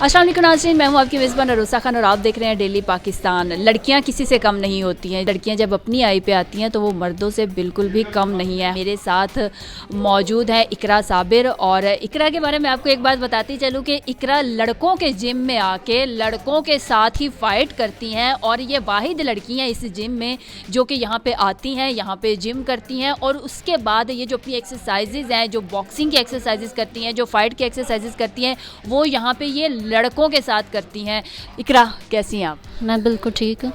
अस्सलाम वालेकुम नाज़रीन, मैं हूं आपकी मेज़बान अरूसा खान और आप देख रहे हैं डेली पाकिस्तान। लड़कियां किसी से कम नहीं होती हैं। लड़कियां जब अपनी आई पे आती हैं तो वो मर्दों से बिल्कुल भी कम नहीं है। मेरे साथ मौजूद है इकरा साबिर और इकरा के बारे में आपको एक बात बताती चलूँ कि इकरा लड़कों के जिम में आके लड़कों के साथ ही फ़ाइट करती हैं और ये वाहिद लड़की हैं इस जिम में जो कि यहाँ पे आती हैं, यहाँ पे जिम करती हैं और उसके बाद ये जो अपनी एक्सरसाइजेज़ हैं, जो बॉक्सिंग की एक्सरसाइजेज़ करती हैं, जो फ़ाइट की एक्सरसाइजेज़ करती हैं, वो यहाँ पे ये लड़कों के साथ करती हैं। इकरा, कैसी हैं आप? मैं बिल्कुल ठीक हूँ।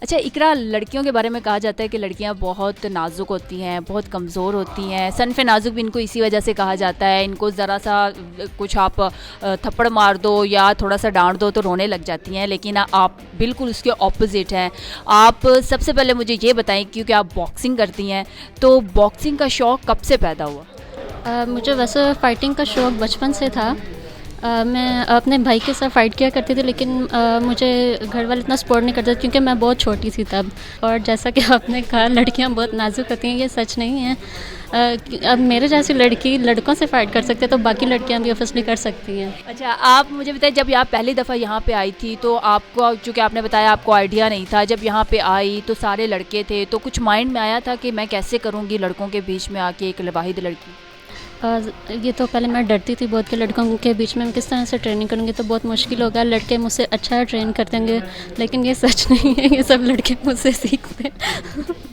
अच्छा इकरा, लड़कियों के बारे में कहा जाता है कि लड़कियां बहुत नाजुक होती हैं, बहुत कमज़ोर होती हैं। सनफ़ नाजुक भी इनको इसी वजह से कहा जाता है। इनको ज़रा सा कुछ आप थप्पड़ मार दो या थोड़ा सा डांट दो तो रोने लग जाती हैं, लेकिन आप बिल्कुल उसके ऑपोजिट हैं। आप सबसे पहले मुझे ये बताएं, क्योंकि आप बॉक्सिंग करती हैं, तो बॉक्सिंग का शौक़ कब से पैदा हुआ? मुझे वैसे फ़ाइटिंग का शौक़ बचपन से था। मैं अपने भाई के साथ फ़ाइट किया करती थी, लेकिन मुझे घर वाले इतना सपोर्ट नहीं करते क्योंकि मैं बहुत छोटी थी तब। और जैसा कि आपने कहा लड़कियां बहुत नाजुक होती हैं, ये सच नहीं है। अब मेरे जैसी लड़की लड़कों से फ़ाइट कर सकते हैं तो बाकी लड़कियां भी ऑब्वियसली कर सकती हैं। अच्छा, आप मुझे बताइए, जब आप पहली दफ़ा यहाँ पे आई थी तो आपको, चूँकि आपने बताया आपको आइडिया नहीं था, जब यहाँ पे आई तो सारे लड़के थे, तो कुछ माइंड में आया था कि मैं कैसे करूँगी लड़कों के बीच में आके एक वाहिद लड़की? ये तो पहले मैं डरती थी बहुत कि लड़कों के बीच में मैं किस तरह से ट्रेनिंग करूँगी, तो बहुत मुश्किल होगा। लड़के मुझसे अच्छा ट्रेन कर देंगे, लेकिन ये सच नहीं है, ये सब लड़के मुझसे सीखते हैं।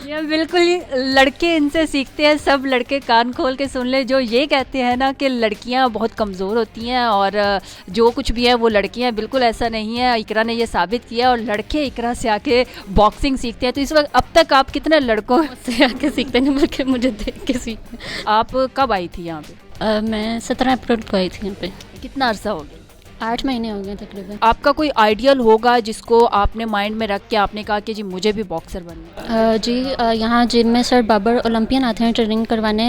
ये बिल्कुल ही लड़के इनसे सीखते हैं। सब लड़के कान खोल के सुन ले, जो ये कहते हैं ना कि लड़कियां बहुत कमज़ोर होती हैं और जो कुछ भी है वो लड़कियां, बिल्कुल ऐसा नहीं है। इकरा ने ये साबित किया और लड़के इकरा से आके बॉक्सिंग सीखते हैं। तो इस वक्त अब तक आप कितने लड़कों से आके सीखते नहीं बल्कि मुझे देख के सीखते। आप कब आई थी यहाँ पे? मैं 17 अप्रैल को आई थी यहाँ पे। कितना अरसा हो गया? 8 महीने हो गए तकरीबन। आपका कोई आइडियल होगा जिसको आपने माइंड में रख के आपने कहा कि जी मुझे भी बॉक्सर बनना है? जी, यहाँ जिम में सर बाबर ओलंपियन आते हैं ट्रेनिंग करवाने।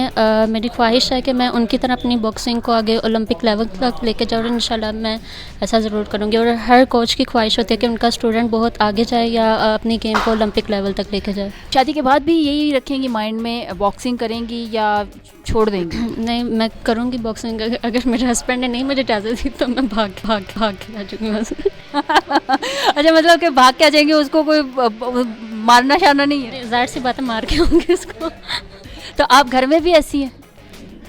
मेरी ख्वाहिश है कि मैं उनकी तरह अपनी बॉक्सिंग को आगे ओलंपिक लेवल तक लेके जाऊँ और इंशाल्लाह मैं ऐसा ज़रूर करूँगी। और हर कोच की ख्वाहिश होती है कि उनका स्टूडेंट बहुत आगे जाए या अपनी गेम को ओलंपिक लेवल तक लेके जाए। शादी के बाद भी यही रखेंगी माइंड में, बॉक्सिंग करेंगी या छोड़ देंगी? नहीं, मैं करूँगी बॉक्सिंग। अगर मेरे हस्बैंड ने नहीं मुझे इजाज़त दी तो मैं भाग के आ जाऊँगी बस। अच्छा, मतलब कि भाग के आ जाएंगे, उसको कोई मारना शारना नहीं है? ज़ाहिर सी बात है, मार के होंगे उसको। तो आप घर में भी ऐसी हैं?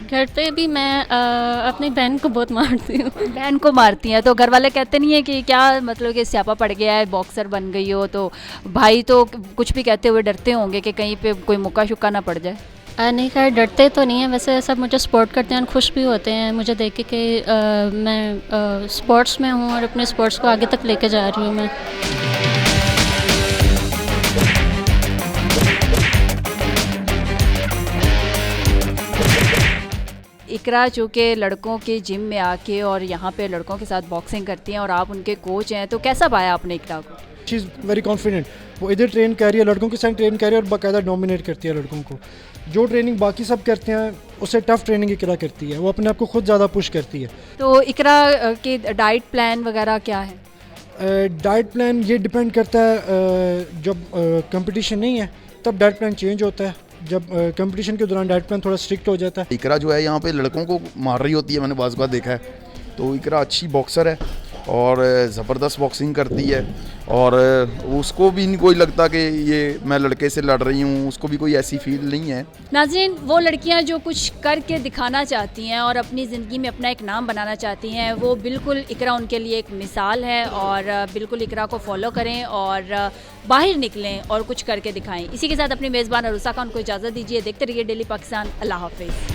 घर पे भी मैं अपनी बहन को बहुत मारती हूँ। बहन को मारती हैं तो घर वाले कहते नहीं है कि क्या मतलब कि स्यापा पड़ गया है, बॉक्सर बन गई हो? तो भाई तो कुछ भी कहते हुए डरते होंगे कि कहीं पे कोई मुक्का शुक्का ना पड़ जाए? नहीं खैर, डरते तो नहीं है। वैसे सब मुझे सपोर्ट करते हैं और खुश भी होते हैं मुझे देख के कि मैं स्पोर्ट्स में हूँ और अपने स्पोर्ट्स को आगे तक लेके जा रही हूँ मैं। इकरा चूँकि लड़कों के जिम में आके और यहाँ पे लड़कों के साथ बॉक्सिंग करती हैं और आप उनके कोच हैं, तो कैसा पाया आपने इकरा को? She is very confident. वो इधर ट्रेन कर रही है, लड़कों के साथ ट्रेन कर रही है और बाकायदा डोमिनेट करती है लड़कों को। जो ट्रेनिंग बाकी सब करते हैं उससे टफ ट्रेनिंग इकरा करती है। वो अपने आप को खुद ज़्यादा पुश करती है। तो इकरा के डाइट प्लान वगैरह क्या है? डाइट प्लान ये डिपेंड करता है, जब कंपटीशन नहीं है तब डाइट प्लान चेंज होता है, जब कंपटीशन के दौरान डाइट प्लान थोड़ा स्ट्रिक्ट हो जाता है। इकरा जो है यहाँ पे लड़कों को मार रही होती है, मैंने बाज़ बात देखा है। तो इकरा अच्छी बॉक्सर है और ज़बरदस्त बॉक्सिंग करती है और उसको भी नहीं कोई लगता कि ये मैं लड़के से लड़ रही हूँ, उसको भी कोई ऐसी फील नहीं है। नाज़रीन, वो लड़कियाँ जो कुछ करके दिखाना चाहती हैं और अपनी ज़िंदगी में अपना एक नाम बनाना चाहती हैं, वो बिल्कुल इकरा उनके लिए एक मिसाल है और बिल्कुल इकरा को फॉलो करें और बाहर निकलें और कुछ करके दिखाएं। इसी के साथ अपनी मेज़बान अरूसा खान को इजाज़त दीजिए। देखते रहिए डेली पाकिस्तान। अल्लाह हाफ़िज़।